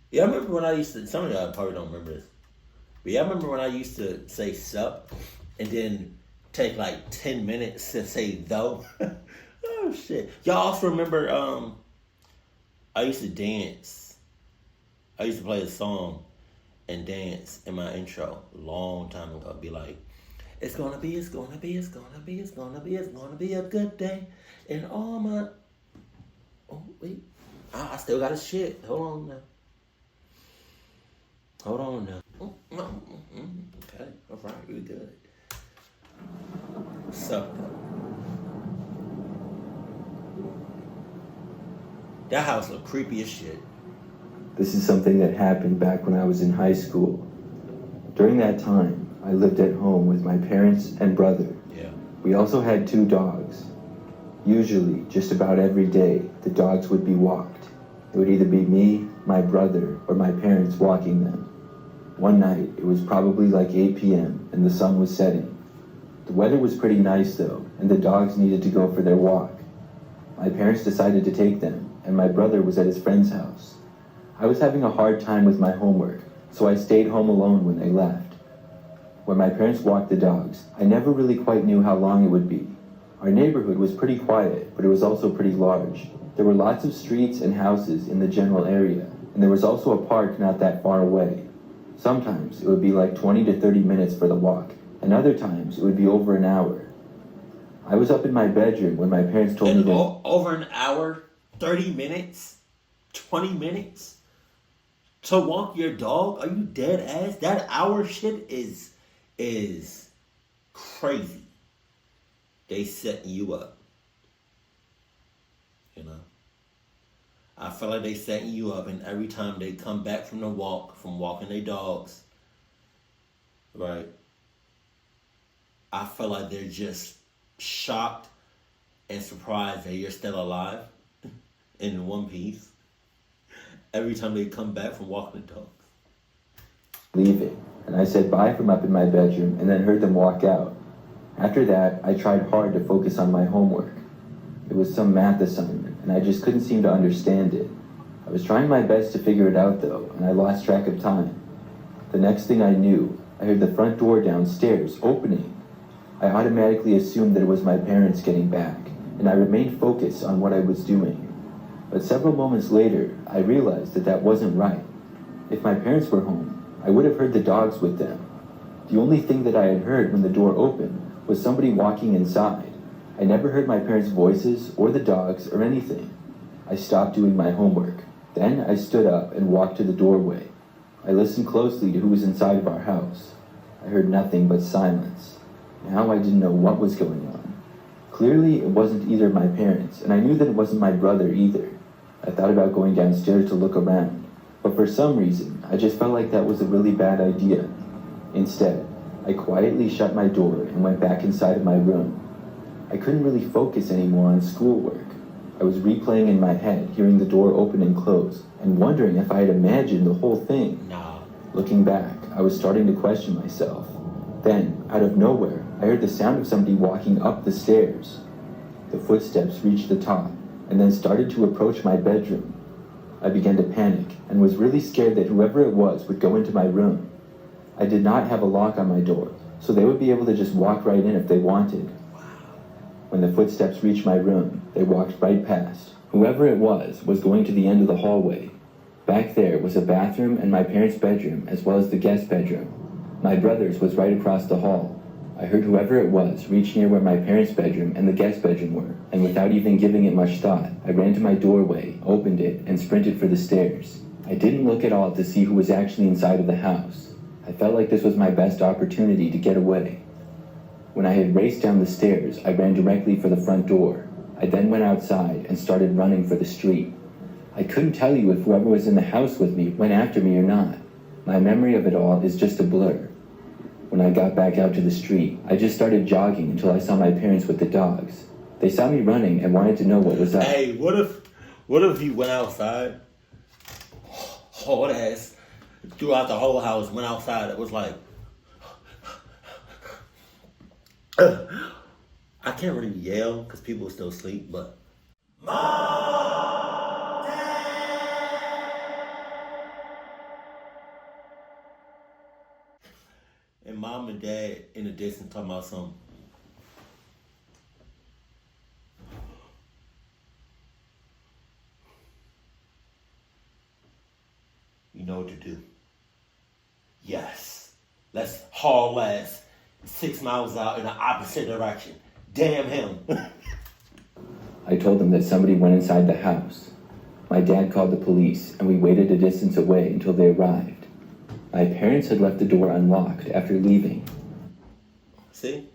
Yeah, I remember when I used to. Some of y'all probably don't remember this, but yeah, I remember when I used to say "sup" and then take like 10 minutes to say "though." Oh shit! Y'all also remember? I used to dance. I used to play a song and dance in my intro a long time ago. I'd be like, "It's gonna be, it's gonna be, it's gonna be, it's gonna be, it's gonna be a good day," and all my. Oh wait, I still got a shit. Hold on now. Hold on now. Okay, all right, we good. So that house look creepy as shit. This is something that happened back when I was in high school. During that time, I lived at home with my parents and brother. Yeah. We also had 2 dogs. Usually, just about every day, the dogs would be walked. It would either be me, my brother, or my parents walking them. One night, it was probably like 8 p.m. and the sun was setting. The weather was pretty nice though, and the dogs needed to go for their walk. My parents decided to take them, and my brother was at his friend's house. I was having a hard time with my homework, so I stayed home alone when they left. When my parents walked the dogs, I never really quite knew how long it would be. Our neighborhood was pretty quiet, but it was also pretty large. There were lots of streets and houses in the general area, and there was also a park not that far away. Sometimes it would be like 20 to 30 minutes for the walk, and other times it would be over an hour. I was up in my bedroom when my parents told me And that over an hour, 30 minutes, 20 minutes to walk your dog? Are you dead ass? That hour shit is crazy. They setting you up. You know? I feel like they setting you up, and every time they come back from the walk, from walking their dogs, right? I feel like they're just shocked and surprised that you're still alive in one piece. Every time they come back from walking the dogs. leaving, and I said bye from up in my bedroom and then heard them walk out. After that, I tried hard to focus on my homework. It was some math assignment, and I just couldn't seem to understand it. I was trying my best to figure it out though, and I lost track of time. The next thing I knew, I heard the front door downstairs opening. I automatically assumed that it was my parents getting back, and I remained focused on what I was doing. But several moments later, I realized that that wasn't right. If my parents were home, I would have heard the dogs with them. The only thing that I had heard when the door opened was somebody walking inside. I never heard my parents' voices or the dogs or anything. I stopped doing my homework. Then I stood up and walked to the doorway. I listened closely to who was inside of our house. I heard nothing but silence. Now I didn't know what was going on. Clearly, it wasn't either my parents, and I knew that it wasn't my brother either. I thought about going downstairs to look around, but for some reason, I just felt like that was a really bad idea. Instead, I quietly shut my door and went back inside of my room. I couldn't really focus anymore on schoolwork. I was replaying in my head, hearing the door open and close, and wondering if I had imagined the whole thing. Nah. Looking back, I was starting to question myself. Then, out of nowhere, I heard the sound of somebody walking up the stairs. The footsteps reached the top, and then started to approach my bedroom. I began to panic, and was really scared that whoever it was would go into my room. I did not have a lock on my door, so they would be able to just walk right in if they wanted. When the footsteps reached my room, they walked right past. Whoever it was going to the end of the hallway. Back there was a bathroom and my parents' bedroom, as well as the guest bedroom. My brother's was right across the hall. I heard whoever it was reach near where my parents' bedroom and the guest bedroom were, and without even giving it much thought, I ran to my doorway, opened it, and sprinted for the stairs. I didn't look at all to see who was actually inside of the house. I felt like this was my best opportunity to get away. When I had raced down the stairs, I ran directly for the front door. I then went outside and started running for the street. I couldn't tell you if whoever was in the house with me went after me or not. My memory of it all is just a blur. When I got back out to the street, I just started jogging until I saw my parents with the dogs. They saw me running and wanted to know what was up. Hey, what if he went outside, hauled ass, throughout the whole house, went outside, it was like, I can't really yell because people still sleep, but Mom! mom and dad in the distance talking about something. You know what to do. Yes. Let's haul ass 6 miles out in the opposite direction. Damn him. I told them that somebody went inside the house. My dad called the police, and we waited a distance away until they arrived. My parents had left the door unlocked after leaving. See?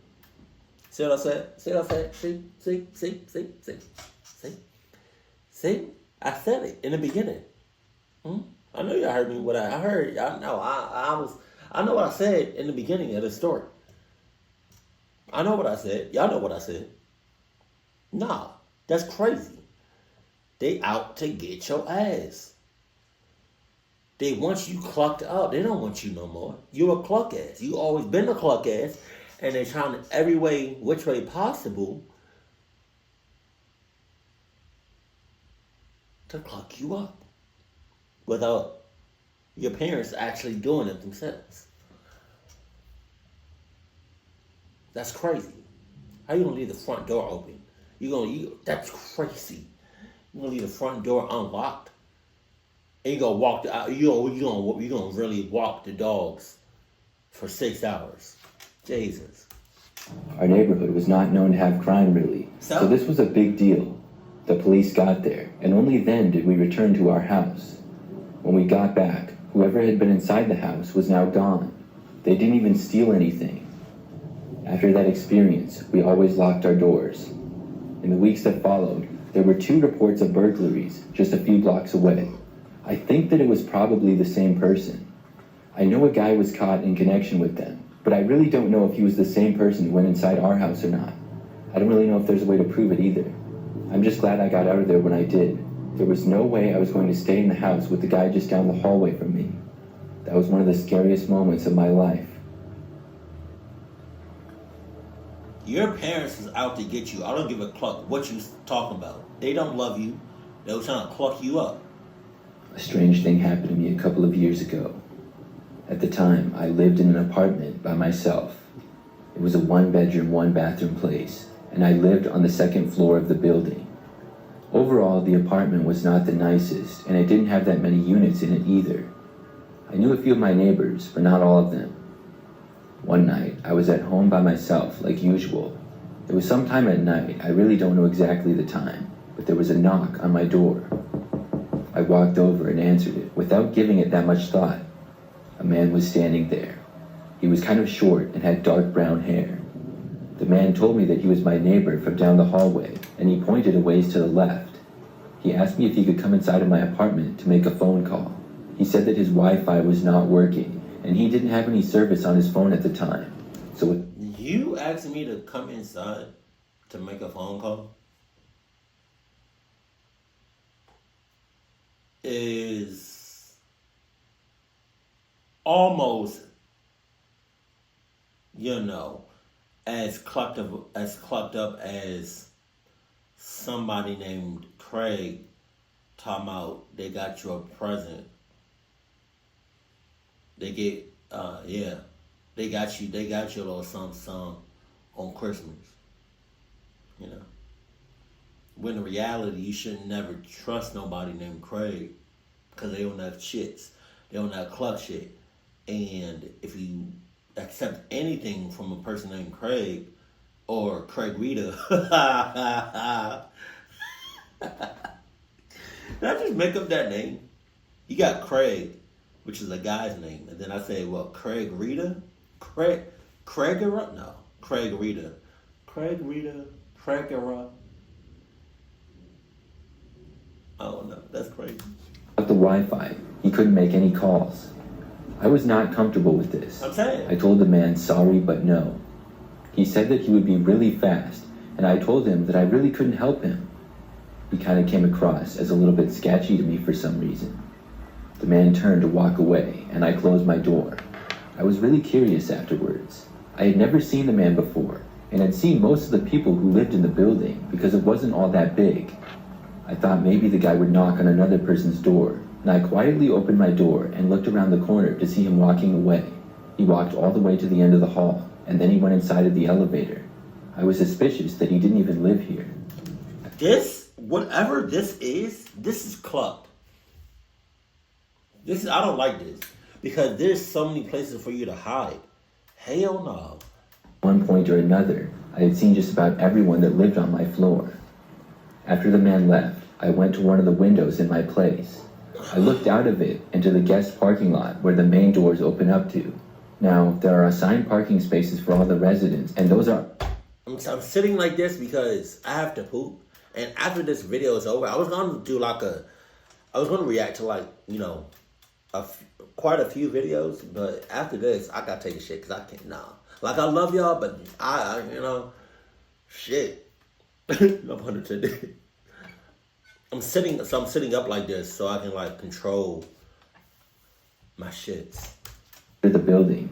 See what I said? See what I said? See? I said it in the beginning. I know y'all heard me. What I heard, y'all know. I know what I said in the beginning of the story. I know what I said. Y'all know what I said. Nah, that's crazy. They out to get your ass. They want you clucked up. They don't want you no more. You a cluck ass. You always been a cluck ass. And they're trying to every way, which way possible, to cluck you up. Without your parents actually doing it themselves. That's crazy. How you gonna leave the front door open? That's crazy. You gonna leave the front door unlocked? And you gonna walk out? You gonna really walk the dogs for 6 hours? Jesus. Our neighborhood was not known to have crime really, so this was a big deal. The police got there, and only then did we return to our house. When we got back, whoever had been inside the house was now gone. They didn't even steal anything. After that experience, we always locked our doors. In the weeks that followed, there were 2 reports of burglaries just a few blocks away. I think that it was probably the same person. I know a guy was caught in connection with them, but I really don't know if he was the same person who went inside our house or not. I don't really know if there's a way to prove it either. I'm just glad I got out of there when I did. There was no way I was going to stay in the house with the guy just down the hallway from me. That was one of the scariest moments of my life. Your parents is out to get you. I don't give a cluck what you talking about. They don't love you. They were trying to cluck you up. A strange thing happened to me a couple of years ago. At the time, I lived in an apartment by myself. It was a 1-bedroom, 1-bathroom place, and I lived on the 2nd floor of the building. Overall, the apartment was not the nicest, and it didn't have that many units in it either. I knew a few of my neighbors, but not all of them. One night, I was at home by myself, like usual. It was sometime at night, I really don't know exactly the time, but there was a knock on my door. I walked over and answered it, without giving it that much thought. A man was standing there. He was kind of short and had dark brown hair. The man told me that he was my neighbor from down the hallway, and he pointed a ways to the left. He asked me if he could come inside of my apartment to make a phone call. He said that his Wi-Fi was not working, and he didn't have any service on his phone at the time. So you asking me to come inside to make a phone call is almost, as clucked up as somebody named Craig talking about they got you a present. They got you a little something on Christmas. When in reality, you should never trust nobody named Craig because they don't have shits. They don't have cluck shit. And if you accept anything from a person named Craig or Craig Rita, did I just make up that name? You got Craig, which is a guy's name, and then I say, well, Craig Rita? Craig Rita? No, Craig Rita. Craig Rita, Craigera. I don't know, that's crazy. Without the Wi-Fi, he couldn't make any calls. I was not comfortable with this. I'm saying. I told the man sorry, but no. He said that he would be really fast, and I told him that I really couldn't help him. He kind of came across as a little bit sketchy to me for some reason. The man turned to walk away, and I closed my door. I was really curious afterwards. I had never seen the man before, and had seen most of the people who lived in the building because it wasn't all that big. I thought maybe the guy would knock on another person's door, and I quietly opened my door and looked around the corner to see him walking away. He walked all the way to the end of the hall, and then he went inside of the elevator. I was suspicious that he didn't even live here. Whatever this is clucked. I don't like this. Because there's so many places for you to hide. Hell no. At one point or another, I had seen just about everyone that lived on my floor. After the man left, I went to one of the windows in my place. I looked out of it into the guest parking lot where the main doors open up to. Now, there are assigned parking spaces for all the residents, and those are... I'm sitting like this because I have to poop. And after this video is over, I was going to react to quite a few videos. But after this, I got to take a shit because I can't, Like, I love y'all, but shit. No pun intended. I'm sitting up like this so I can, control my shits. The building.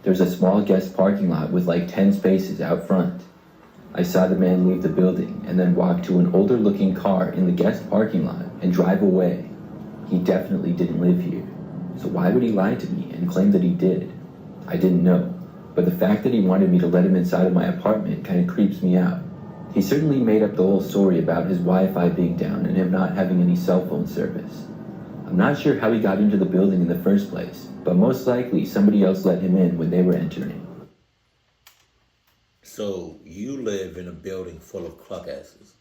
There's a small guest parking lot with 10 spaces out front. I saw the man leave the building and then walk to an older looking car in the guest parking lot and drive away. He definitely didn't live here. So why would he lie to me and claim that he did? I didn't know, but the fact that he wanted me to let him inside of my apartment kind of creeps me out. He certainly made up the whole story about his Wi-Fi being down and him not having any cell phone service. I'm not sure how he got into the building in the first place, but most likely somebody else let him in when they were entering. So you live in a building full of cluck asses.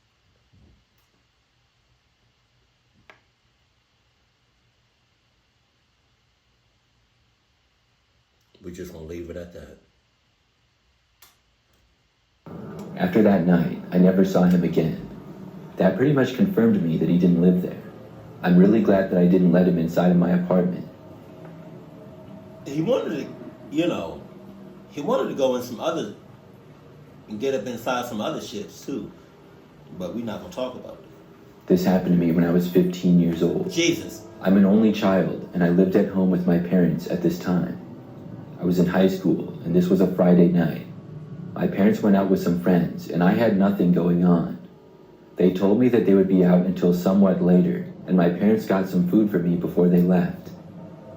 We're just gonna leave it at that. After that night, I never saw him again. That pretty much confirmed to me that he didn't live there. I'm really glad that I didn't let him inside of my apartment. He wanted to go in some other, and get up inside some other shits too. But we're not gonna talk about it. This happened to me when I was 15 years old. Jesus. I'm an only child, and I lived at home with my parents at this time. I was in high school, and this was a Friday night. My parents went out with some friends, and I had nothing going on. They told me that they would be out until somewhat later, and my parents got some food for me before they left.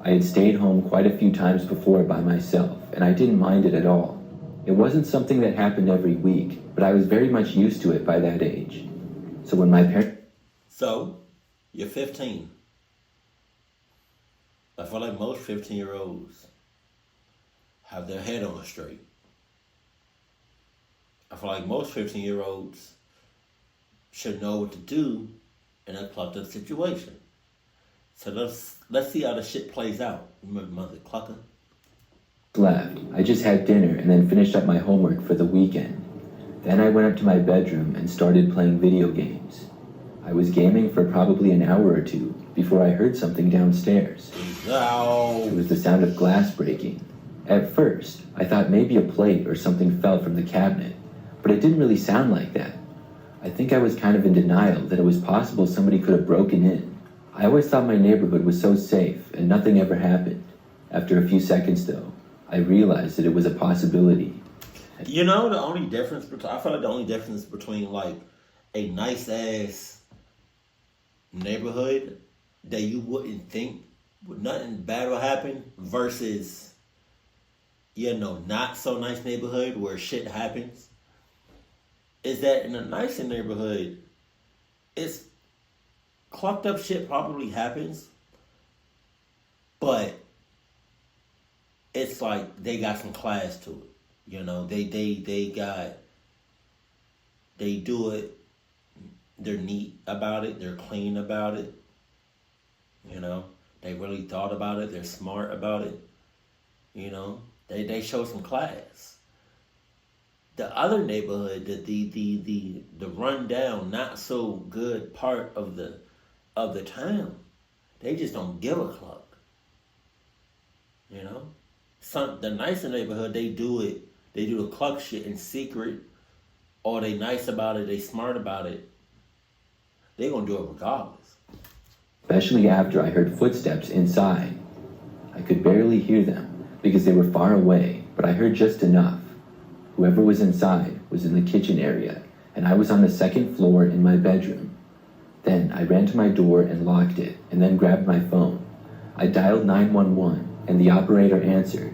I had stayed home quite a few times before by myself, and I didn't mind it at all. It wasn't something that happened every week, but I was very much used to it by that age. So when my parents... So, you're 15. I feel like most 15-year-olds have their head on straight. I feel like most 15-year-olds should know what to do in a clucked up situation. So let's see how the shit plays out. Mother clucker. Left. I just had dinner and then finished up my homework for the weekend. Then I went up to my bedroom and started playing video games. I was gaming for probably an hour or two before I heard something downstairs. Ow. It was the sound of glass breaking. At first, I thought maybe a plate or something fell from the cabinet, but it didn't really sound like that. I think I was kind of in denial that it was possible somebody could have broken in. I always thought my neighborhood was so safe and nothing ever happened. After a few seconds though, I realized that it was a possibility. You know, I feel like the only difference between like a nice ass neighborhood that you wouldn't think nothing bad will happen versus, not so nice neighborhood where shit happens, is that in a nicer neighborhood, it's clucked up shit probably happens, but it's like they got some class to it. They do it, they're neat about it, they're clean about it, they really thought about it, they're smart about it, they show some class. The other neighborhood, the run down, not so good part of the town, they just don't give a cluck. The nicer neighborhood, they do the cluck shit in secret, or they nice about it, they smart about it. They gonna do it regardless. Especially after I heard footsteps inside. I could barely hear them because they were far away, but I heard just enough. Whoever was inside was in the kitchen area, and I was on the second floor in my bedroom. Then I ran to my door and locked it, and then grabbed my phone. I dialed 911, and the operator answered.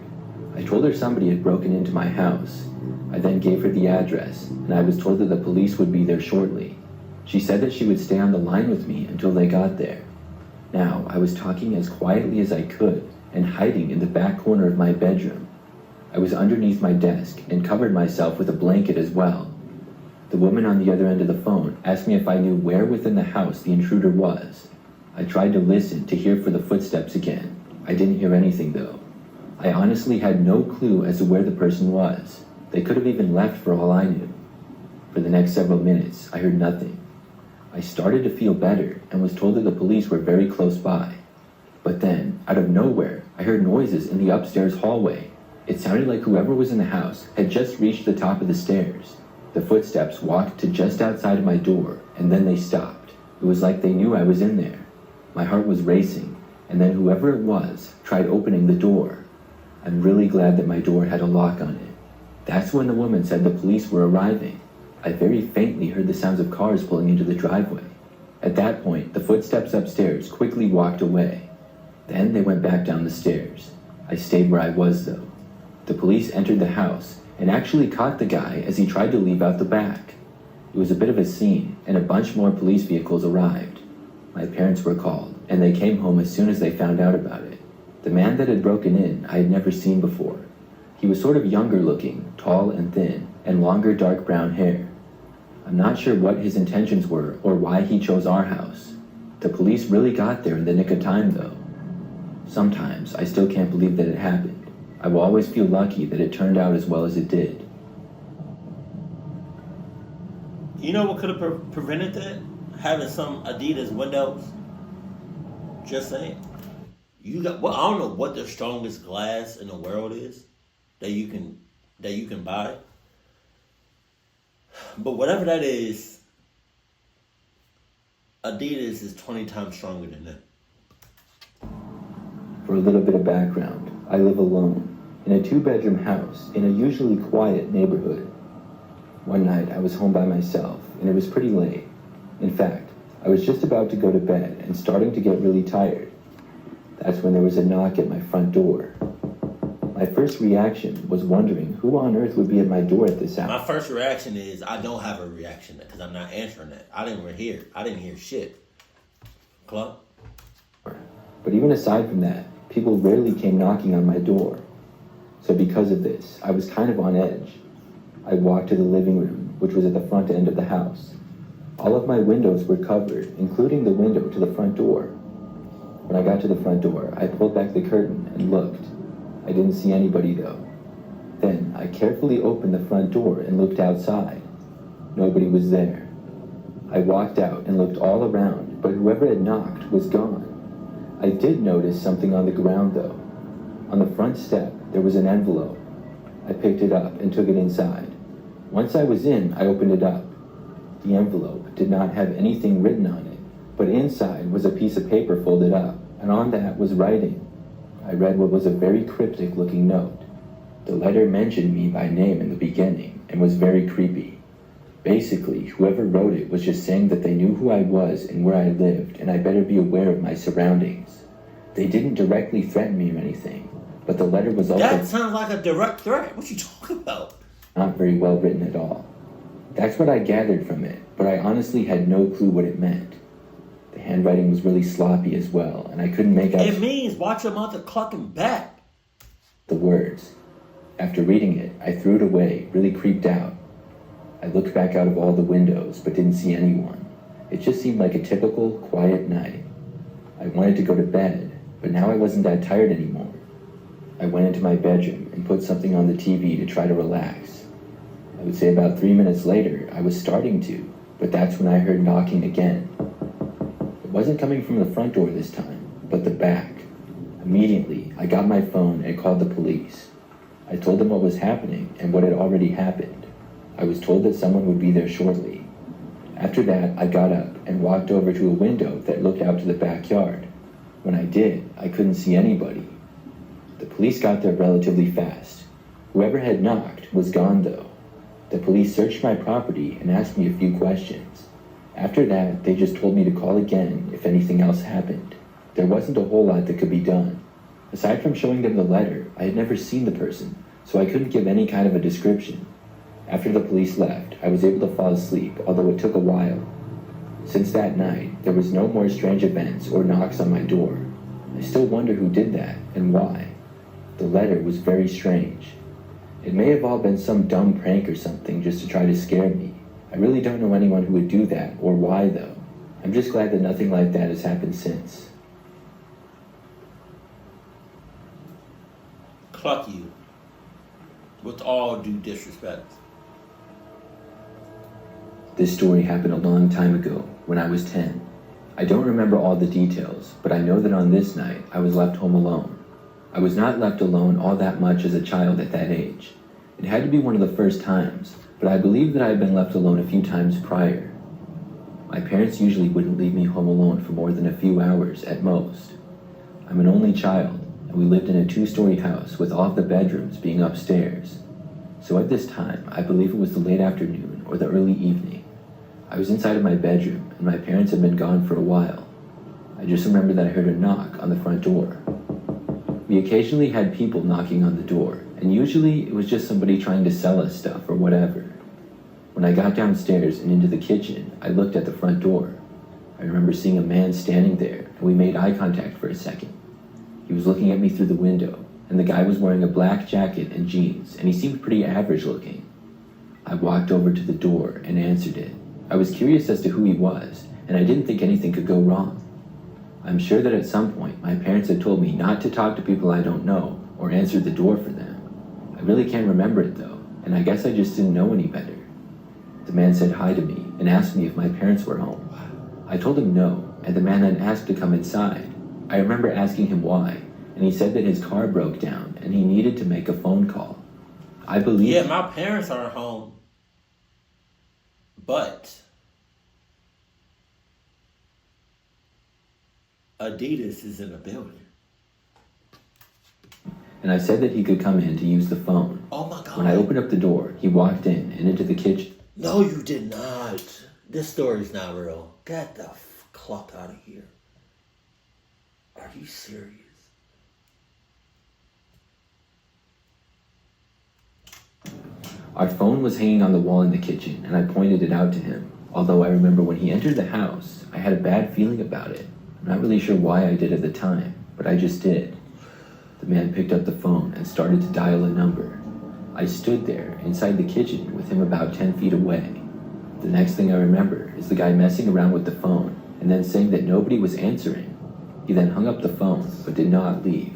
I told her somebody had broken into my house. I then gave her the address, and I was told that the police would be there shortly. She said that she would stay on the line with me until they got there. Now, I was talking as quietly as I could and hiding in the back corner of my bedroom. I was underneath my desk and covered myself with a blanket as well. The woman on the other end of the phone asked me if I knew where within the house the intruder was. I tried to listen to hear for the footsteps again. I didn't hear anything though. I honestly had no clue as to where the person was. They could have even left for all I knew. For the next several minutes, I heard nothing. I started to feel better and was told that the police were very close by. But then, out of nowhere, I heard noises in the upstairs hallway. It sounded like whoever was in the house had just reached the top of the stairs. The footsteps walked to just outside of my door, and then they stopped. It was like they knew I was in there. My heart was racing, and then whoever it was tried opening the door. I'm really glad that my door had a lock on it. That's when the woman said the police were arriving. I very faintly heard the sounds of cars pulling into the driveway. At that point, the footsteps upstairs quickly walked away. Then they went back down the stairs. I stayed where I was though. The police entered the house and actually caught the guy as he tried to leave out the back. It was a bit of a scene, and a bunch more police vehicles arrived. My parents were called, and they came home as soon as they found out about it. The man that had broken in I had never seen before. He was sort of younger looking, tall and thin, and longer dark brown hair. I'm not sure what his intentions were or why he chose our house. The police really got there in the nick of time though. Sometimes I still can't believe that it happened. I will always feel lucky that it turned out as well as it did. You know what could have prevented that? Having some Adidas windows. Just saying. I don't know what the strongest glass in the world is that you can buy. But whatever that is, Adidas is 20 times stronger than that. For a little bit of background, I live alone in a 2-bedroom house in a usually quiet neighborhood. One night I was home by myself and it was pretty late. In fact, I was just about to go to bed and starting to get really tired. That's when there was a knock at my front door. My first reaction was wondering who on earth would be at my door at this hour. My first reaction is I don't have a reaction because I'm not answering that. I didn't hear shit. Club? But even aside from that, people rarely came knocking on my door. So because of this, I was kind of on edge. I walked to the living room, which was at the front end of the house. All of my windows were covered, including the window to the front door. When I got to the front door, I pulled back the curtain and looked. I didn't see anybody though. Then I carefully opened the front door and looked outside. Nobody was there. I walked out and looked all around, but whoever had knocked was gone. I did notice something on the ground though. On the front step, there was an envelope. I picked it up and took it inside. Once I was in, I opened it up. The envelope did not have anything written on it, but inside was a piece of paper folded up, and on that was writing. I read what was a very cryptic looking note. The letter mentioned me by name in the beginning and was very creepy. Basically, whoever wrote it was just saying that they knew who I was and where I lived, and I better be aware of my surroundings. They didn't directly threaten me or anything, but the letter was also... That sounds like a direct threat. What you talking about? Not very well written at all. That's what I gathered from it, but I honestly had no clue what it meant. The handwriting was really sloppy as well, and I couldn't make out... It means watch your mother clucking back. The words. After reading it, I threw it away, really creeped out. I looked back out of all the windows, but didn't see anyone. It just seemed like a typical, quiet night. I wanted to go to bed, but now I wasn't that tired anymore. I went into my bedroom and put something on the TV to try to relax. I would say about 3 minutes later, I was starting to, but that's when I heard knocking again. It wasn't coming from the front door this time, but the back. Immediately, I got my phone and called the police. I told them what was happening and what had already happened. I was told that someone would be there shortly. After that, I got up and walked over to a window that looked out to the backyard. When I did, I couldn't see anybody. The police got there relatively fast. Whoever had knocked was gone though. The police searched my property and asked me a few questions. After that, they just told me to call again if anything else happened. There wasn't a whole lot that could be done. Aside from showing them the letter, I had never seen the person, so I couldn't give any kind of a description. After the police left, I was able to fall asleep, although it took a while. Since that night, there was no more strange events or knocks on my door. I still wonder who did that and why. The letter was very strange. It may have all been some dumb prank or something just to try to scare me. I really don't know anyone who would do that or why though. I'm just glad that nothing like that has happened since. Cluck you. With all due disrespect. This story happened a long time ago, when I was 10. I don't remember all the details, but I know that on this night, I was left home alone. I was not left alone all that much as a child at that age. It had to be one of the first times, but I believe that I had been left alone a few times prior. My parents usually wouldn't leave me home alone for more than a few hours at most. I'm an only child, and we lived in a 2-story house with all of the bedrooms being upstairs. So at this time, I believe it was the late afternoon or the early evening. I was inside of my bedroom, and my parents had been gone for a while. I just remember that I heard a knock on the front door. We occasionally had people knocking on the door, and usually it was just somebody trying to sell us stuff or whatever. When I got downstairs and into the kitchen, I looked at the front door. I remember seeing a man standing there, and we made eye contact for a second. He was looking at me through the window, and the guy was wearing a black jacket and jeans, and he seemed pretty average looking. I walked over to the door and answered it. I was curious as to who he was, and I didn't think anything could go wrong. I'm sure that at some point my parents had told me not to talk to people I don't know or answer the door for them. I really can't remember it though, and I guess I just didn't know any better. The man said hi to me and asked me if my parents were home. I told him no, and the man then asked to come inside. I remember asking him why, and he said that his car broke down and he needed to make a phone call. I believe... Yeah, my parents aren't home. But Adidas is in the building. And I said that he could come in to use the phone. Oh my God. When I opened up the door, he walked in and into the kitchen. No, you did not. This story's not real. Get the clock out of here. Are you serious? Our phone was hanging on the wall in the kitchen, and I pointed it out to him. Although I remember when he entered the house, I had a bad feeling about it. I'm not really sure why I did at the time, but I just did. The man picked up the phone and started to dial a number. I stood there, inside the kitchen, with him about 10 feet away. The next thing I remember is the guy messing around with the phone, and then saying that nobody was answering. He then hung up the phone, but did not leave.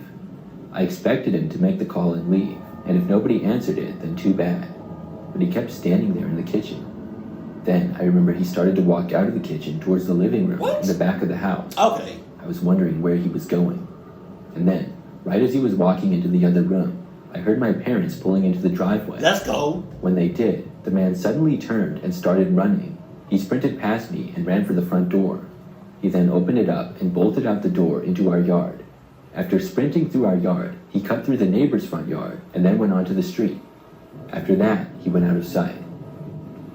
I expected him to make the call and leave, and if nobody answered it, then too bad. But he kept standing there in the kitchen. Then I remember he started to walk out of the kitchen towards the living room in the back of the house. Okay. I was wondering where he was going. And then, right as he was walking into the other room, I heard my parents pulling into the driveway. Let's go. When they did, the man suddenly turned and started running. He sprinted past me and ran for the front door. He then opened it up and bolted out the door into our yard. After sprinting through our yard, he cut through the neighbor's front yard and then went onto the street. After that, he went out of sight.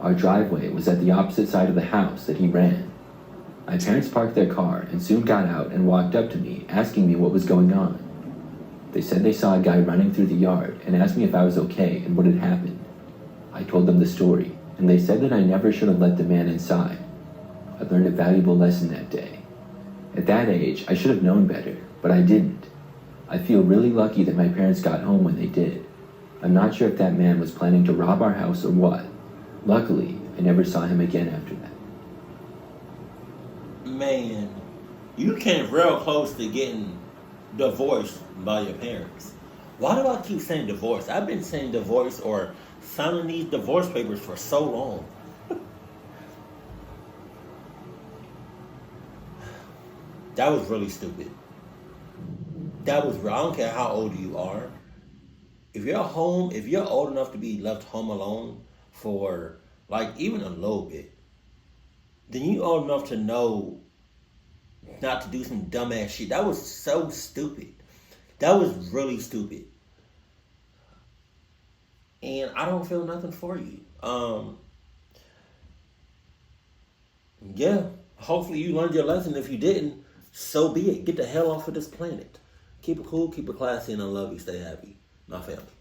Our driveway was at the opposite side of the house that he ran. My parents parked their car and soon got out and walked up to me, asking me what was going on. They said they saw a guy running through the yard and asked me if I was okay and what had happened. I told them the story, and they said that I never should have let the man inside. I learned a valuable lesson that day. At that age, I should have known better, but I didn't. I feel really lucky that my parents got home when they did. I'm not sure if that man was planning to rob our house or what. Luckily, I never saw him again after that. Man, you came real close to getting divorced by your parents. Why do I keep saying divorce? I've been saying divorce or signing these divorce papers for so long. That was really stupid. I don't care how old you are. If you're home, if you're old enough to be left home alone for like even a little bit, then you old enough to know not to do some dumbass shit. That was so stupid. That was really stupid. And I don't feel nothing for you. Yeah, hopefully you learned your lesson. If you didn't, so be it. Get the hell off of this planet. Keep it cool, keep it classy, and I love you. Stay happy. My family.